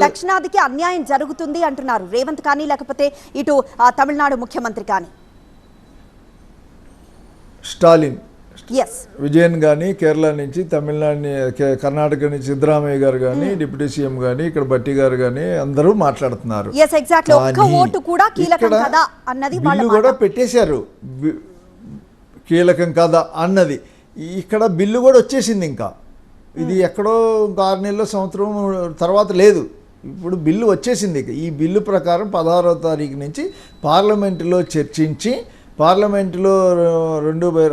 దక్షిణాదికి అన్యాయం జరుగుతుంది అంటున్నారు రేవంత్ కానీ లేకపోతే ఇటు తమిళనాడు ముఖ్యమంత్రి కానీ. స్టాలిన్ విజయన్ కానీ కేరళ నుంచి, తమిళనాడు కర్ణాటక నుంచి సిద్ధరామయ్య గారు కానీ, డిప్యూటీ సీఎం కానీ, ఇక్కడ బట్టి గారు కానీ అందరూ మాట్లాడుతున్నారు. బిల్లు కూడా పెట్టేశారు, కీలకం కదా అన్నది. ఇక్కడ బిల్లు కూడా వచ్చేసింది. ఇంకా ఇది ఎక్కడో 6 నెలల సంవత్సరం తర్వాత లేదు, ఇప్పుడు బిల్లు వచ్చేసింది. ఈ బిల్లు ప్రకారం 16వ తారీఖు నుంచి పార్లమెంటులో చర్చించి, పార్లమెంటులో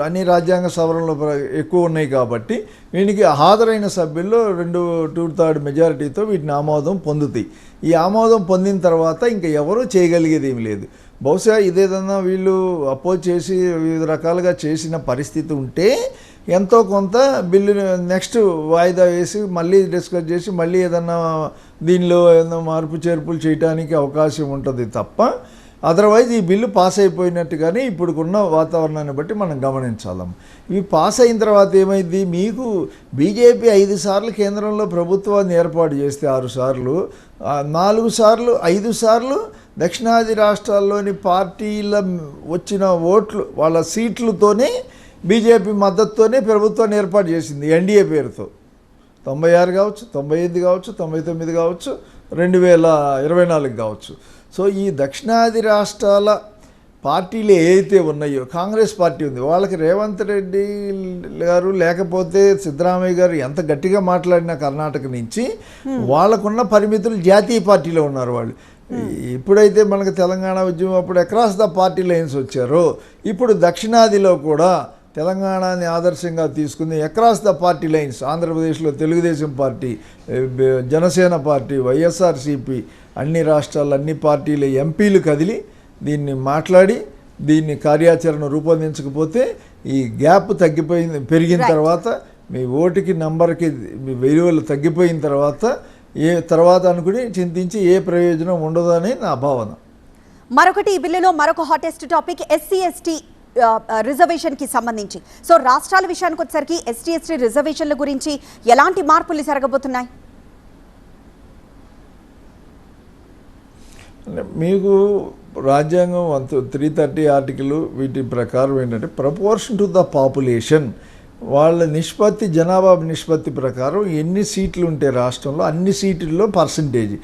అన్ని రాజ్యాంగ సవరణలు ఎక్కువ ఉన్నాయి కాబట్టి వీనికి హాజరైన సభ్యుల్లో 2/3 మెజారిటీతో వీటిని ఆమోదం పొందుతాయి. ఈ ఆమోదం పొందిన తర్వాత ఇంకా ఎవరూ చేయగలిగేది ఏమి లేదు. బహుశా ఇదేదన్నా వీళ్ళు అపోజ్ చేసి వివిధ రకాలుగా చేసిన పరిస్థితి ఉంటే ఎంతో కొంత బిల్లు నెక్స్ట్ వాయిదా వేసి మళ్ళీ డిస్కస్ చేసి మళ్ళీ ఏదన్నా దీనిలో ఏదన్నా మార్పు చేర్పులు చేయడానికి అవకాశం ఉంటుంది తప్ప, అదర్వైజ్ ఈ బిల్లు పాస్ అయిపోయినట్టుగానే ఇప్పుడున్న వాతావరణాన్ని బట్టి మనం గమనించాలి. ఇవి పాస్ అయిన తర్వాత ఏమైంది, మీకు బీజేపీ 5 సార్లు కేంద్రంలో ప్రభుత్వాన్ని ఏర్పాటు చేస్తే 6 సార్లు, 4 సార్లు 5 సార్లు దక్షిణాది రాష్ట్రాల్లోని పార్టీల వచ్చిన ఓట్లు వాళ్ళ సీట్లతోనే బీజేపీ మద్దతుతోనే ప్రభుత్వాన్ని ఏర్పాటు చేసింది. ఎన్డీఏ పేరుతో 96 కావచ్చు, 98 కావచ్చు, 99 కావచ్చు, 2024 కావచ్చు. సో ఈ దక్షిణాది రాష్ట్రాల పార్టీలు ఏవైతే ఉన్నాయో, కాంగ్రెస్ పార్టీ ఉంది, వాళ్ళకి రేవంత్ రెడ్డి గారు లేకపోతే సిద్ధరామయ్య గారు ఎంత గట్టిగా మాట్లాడినా కర్ణాటక నుంచి వాళ్ళకున్న పరిమితులు జాతీయ పార్టీలో ఉన్నారు వాళ్ళు. ఇప్పుడైతే మనకు తెలంగాణ ఉద్యమం అప్పుడు అక్రాస్ ద పార్టీ లైన్స్ వచ్చారో, ఇప్పుడు దక్షిణాదిలో కూడా తెలంగాణని ఆదర్శంగా తీసుకుని అక్రాస్ ద పార్టీ లైన్స్ ఆంధ్రప్రదేశ్లో తెలుగుదేశం పార్టీ, జనసేన పార్టీ, వైఎస్ఆర్సీపీ, అన్ని రాష్ట్రాల అన్ని పార్టీల ఎంపీలు కదిలి దీన్ని మాట్లాడి దీన్ని కార్యాచరణ రూపొందించకపోతే ఈ గ్యాప్ పెరిగిన తర్వాత మీ ఓటుకి నంబర్కి మీ విలువలు తగ్గిపోయిన తర్వాత అనుకుని చింతించి ఏ ప్రయోజనం ఉండదు అని నా భావన. మరొకటి ఈ బిల్లులో మరొక హాటెస్ట్ టాపిక్ SC/ST రిజర్వేషన్ కి సంబంధించి. సో రాష్ట్రాల విషయానికి వచ్చేసరికి SC/ST రిజర్వేషన్ల గురించి ఎలాంటి మార్పులు జరగబోతున్నాయి? మీకు రాజ్యాంగం 330 ఆర్టికల్ వీటి ప్రకారం ఏంటంటే ప్రపోర్షన్ టు ద పాపులేషన్, వాళ్ళ నిష్పత్తి, జనాభా నిష్పత్తి ప్రకారం ఎన్ని సీట్లు ఉంటే రాష్ట్రంలో అన్ని సీట్లలో పర్సంటేజ్.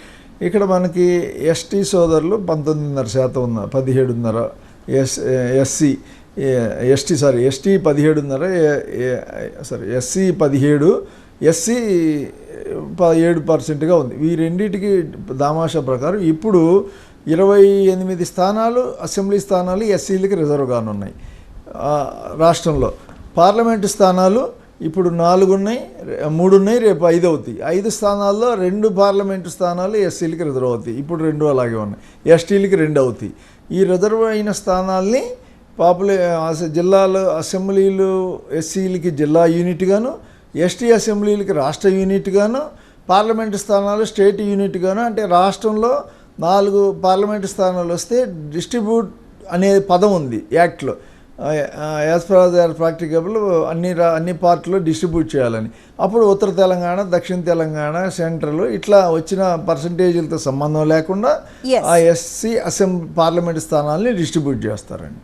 ఇక్కడ మనకి ఎస్టీ సోదరులు 19.5% ఉన్నారు, 17.5%. ఎస్టీ 17.5%, SC 17%, SC 17%గా ఉంది. ఈ రెండింటికి దామాషా ప్రకారం ఇప్పుడు 28 స్థానాలు అసెంబ్లీ స్థానాలు ఎస్సీలకి రిజర్వ్ కానున్నాయి రాష్ట్రంలో. పార్లమెంటు స్థానాలు ఇప్పుడు 4 ఉన్నాయి, 3 ఉన్నాయి, రేపు 5 అవుతాయి. 5 స్థానాల్లో 2 పార్లమెంటు స్థానాలు ఎస్సీలకి రిజర్వ్ అవుతాయి, ఇప్పుడు 2 అలాగే ఉన్నాయి. ఎస్టీలకి 2 అవుతాయి. ఈ రిజర్వ్ అయిన స్థానాల్ని జిల్లాలు అసెంబ్లీలు ఎస్సీలకి జిల్లా యూనిట్గాను, ఎస్టీ అసెంబ్లీలకి రాష్ట్ర యూనిట్గాను, పార్లమెంటు స్థానాలు స్టేట్ యూనిట్గాను, అంటే రాష్ట్రంలో 4 పార్లమెంటు స్థానాలు వస్తే డిస్ట్రిబ్యూట్ అనే పదం ఉంది యాక్ట్లో. As per they are practicable అన్ని పార్టీలో డిస్ట్రిబ్యూట్ చేయాలని. అప్పుడు ఉత్తర తెలంగాణ, దక్షిణ తెలంగాణ, సెంట్రల్ ఇట్లా వచ్చిన పర్సంటేజీలతో సంబంధం లేకుండా ఆ ఎస్సీ పార్లమెంటు స్థానాలని డిస్ట్రిబ్యూట్ చేస్తారండి.